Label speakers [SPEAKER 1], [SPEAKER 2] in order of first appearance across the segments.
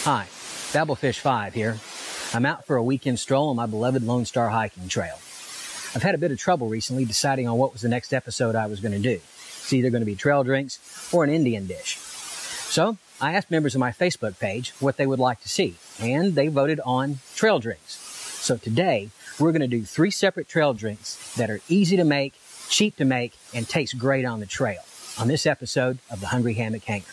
[SPEAKER 1] Hi, Babblefish5 here. I'm out for a weekend stroll on my beloved Lone Star hiking trail. I've had a bit of trouble recently deciding on what was the next episode I was going to do. It's either going to be trail drinks or an Indian dish. So I asked members of my Facebook page what they would like to see, and they voted on trail drinks. So today, we're going to do 3 separate trail drinks that are easy to make, cheap to make, and taste great on the trail on this episode of the Hungry Hammock Hanger.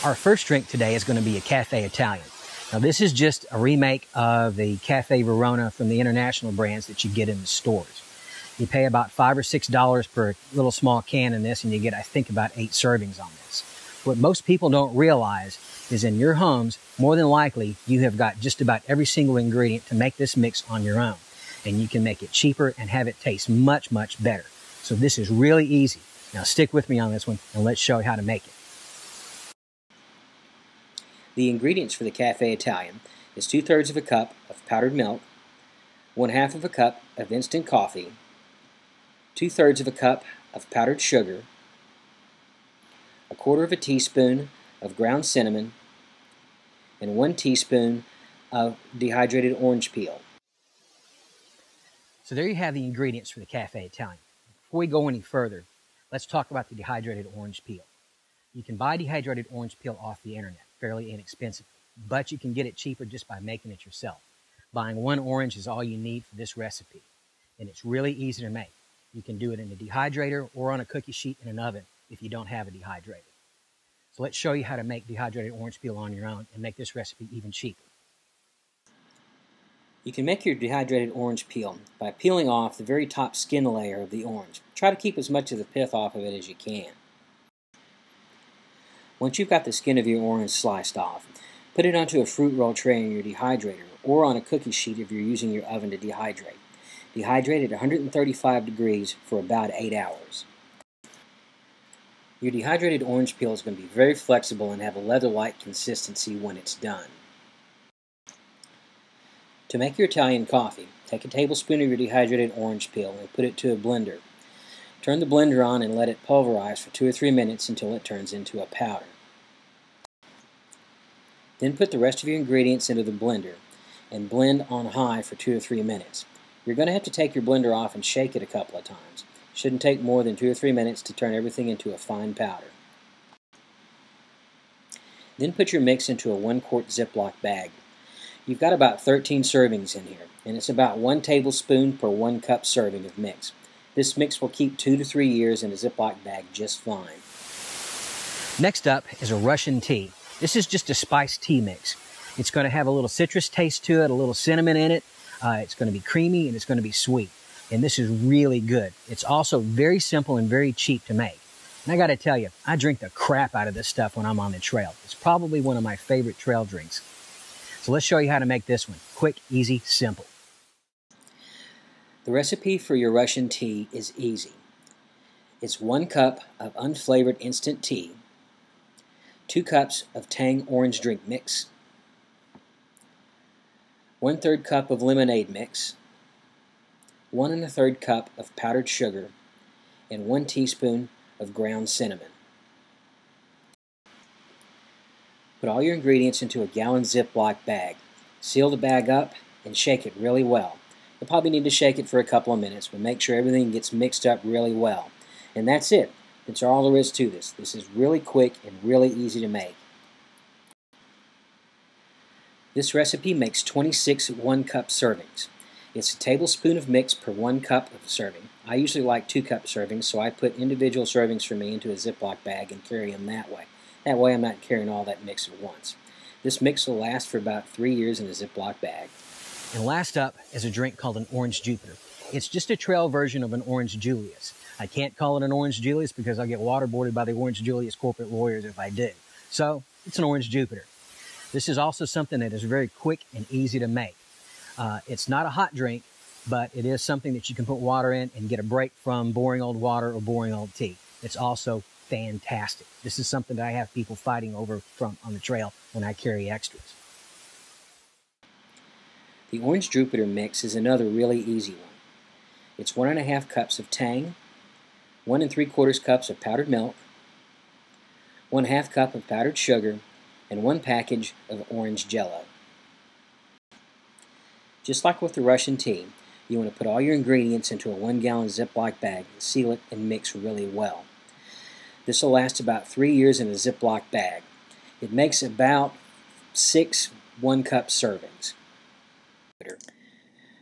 [SPEAKER 1] Our first drink today is going to be a Cafe Italian. Now this is just a remake of the Cafe Verona from the international brands that you get in the stores. You pay about $5 or $6 per little small can in this, and you get, I think, about 8 servings on this. What most people don't realize is in your homes, more than likely, you have got just about every single ingredient to make this mix on your own. And you can make it cheaper and have it taste much, much better. So this is really easy. Now stick with me on this one, and let's show you how to make it. The ingredients for the Cafe Italian is 2/3 of a cup of powdered milk, 1/2 of a cup of instant coffee, 2/3 of a cup of powdered sugar, 1/4 of a teaspoon of ground cinnamon, and 1 teaspoon of dehydrated orange peel. So there you have the ingredients for the Cafe Italian. Before we go any further, let's talk about the dehydrated orange peel. You can buy dehydrated orange peel off the internet, fairly inexpensive, but you can get it cheaper just by making it yourself. Buying 1 orange is all you need for this recipe, and it's really easy to make. You can do it in a dehydrator or on a cookie sheet in an oven if you don't have a dehydrator. So let's show you how to make dehydrated orange peel on your own and make this recipe even cheaper. You can make your dehydrated orange peel by peeling off the very top skin layer of the orange. Try to keep as much of the pith off of it as you can. Once you've got the skin of your orange sliced off, put it onto a fruit roll tray in your dehydrator or on a cookie sheet if you're using your oven to dehydrate. Dehydrate at 135 degrees for about 8 hours. Your dehydrated orange peel is going to be very flexible and have a leather-like consistency when it's done. To make your Italian coffee, take a tablespoon of your dehydrated orange peel and put it to a blender. Turn the blender on and let it pulverize for 2 or 3 minutes until it turns into a powder. Then put the rest of your ingredients into the blender and blend on high for 2 or 3 minutes. You're going to have to take your blender off and shake it a couple of times. It shouldn't take more than 2 or 3 minutes to turn everything into a fine powder. Then put your mix into a 1-quart Ziploc bag. You've got about 13 servings in here, and it's about 1 tablespoon per 1 cup serving of mix. This mix will keep 2 to 3 years in a Ziploc bag just fine. Next up is a Russian tea. This is just a spiced tea mix. It's going to have a little citrus taste to it, a little cinnamon in it. It's going to be creamy and it's going to be sweet. And this is really good. It's also very simple and very cheap to make. And I got to tell you, I drink the crap out of this stuff when I'm on the trail. It's probably one of my favorite trail drinks. So let's show you how to make this one. Quick, easy, simple. The recipe for your Russian tea is easy. It's 1 cup of unflavored instant tea, 2 cups of Tang orange drink mix, 1/3 cup of lemonade mix, 1 1/3 cup of powdered sugar, and 1 teaspoon of ground cinnamon. Put all your ingredients into a gallon Ziploc bag. Seal the bag up and shake it really well. You'll probably need to shake it for a couple of minutes, but make sure everything gets mixed up really well. And that's it. That's all there is to this. This is really quick and really easy to make. This recipe makes 26 1-cup servings. It's a tablespoon of mix per 1 cup of serving. I usually like 2-cup servings, so I put individual servings for me into a Ziploc bag and carry them that way. That way I'm not carrying all that mix at once. This mix will last for about 3 years in a Ziploc bag. And last up is a drink called an Orange Jupiter. It's just a trail version of an Orange Julius. I can't call it an Orange Julius because I'll get waterboarded by the Orange Julius corporate lawyers if I do. So it's an Orange Jupiter. This is also something that is very quick and easy to make. It's not a hot drink, but it is something that you can put water in and get a break from boring old water or boring old tea. It's also fantastic. This is something that I have people fighting over on the trail when I carry extras. The Orange Jupiter mix is another really easy one. It's 1½ cups of Tang, 1 3/4 cups of powdered milk, 1/2 cup of powdered sugar, and 1 package of orange jello. Just like with the Russian tea, you want to put all your ingredients into a 1-gallon Ziploc bag, seal it, and mix really well. This will last about 3 years in a Ziploc bag. It makes about 6 1-cup servings.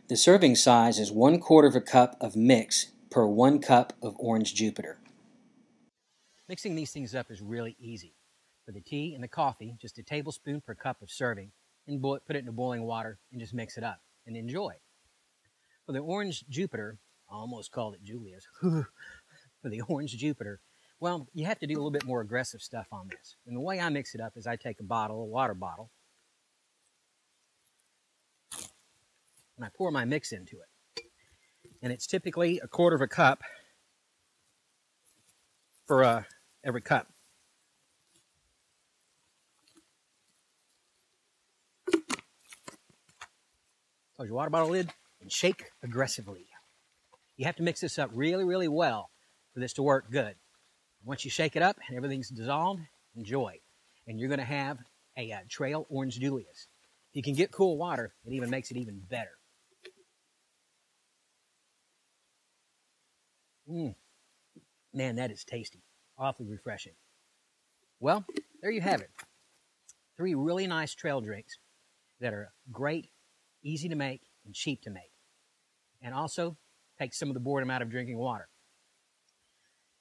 [SPEAKER 1] The serving size is 1/4 cup of mix per 1 cup of Orange Jupiter. Mixing these things up is really easy. For the tea and the coffee, just a tablespoon per cup of serving, and put it into boiling water and just mix it up and enjoy. For the Orange Jupiter, I almost called it Julia's. For the Orange Jupiter, well, you have to do a little bit more aggressive stuff on this. And the way I mix it up is I take a water bottle, and I pour my mix into it. And it's typically 1/4 cup for every cup. Close your water bottle lid and shake aggressively. You have to mix this up really, really well for this to work good. Once you shake it up and everything's dissolved, enjoy. And you're going to have a trail Orange Julius. If you can get cool water, it even makes it even better. Man, that is tasty. Awfully refreshing. Well, there you have it. 3 really nice trail drinks that are great, easy to make, and cheap to make. And also take some of the boredom out of drinking water.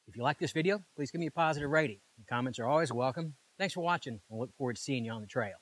[SPEAKER 1] If you like this video, please give me a positive rating. The comments are always welcome. Thanks for watching. I look forward to seeing you on the trail.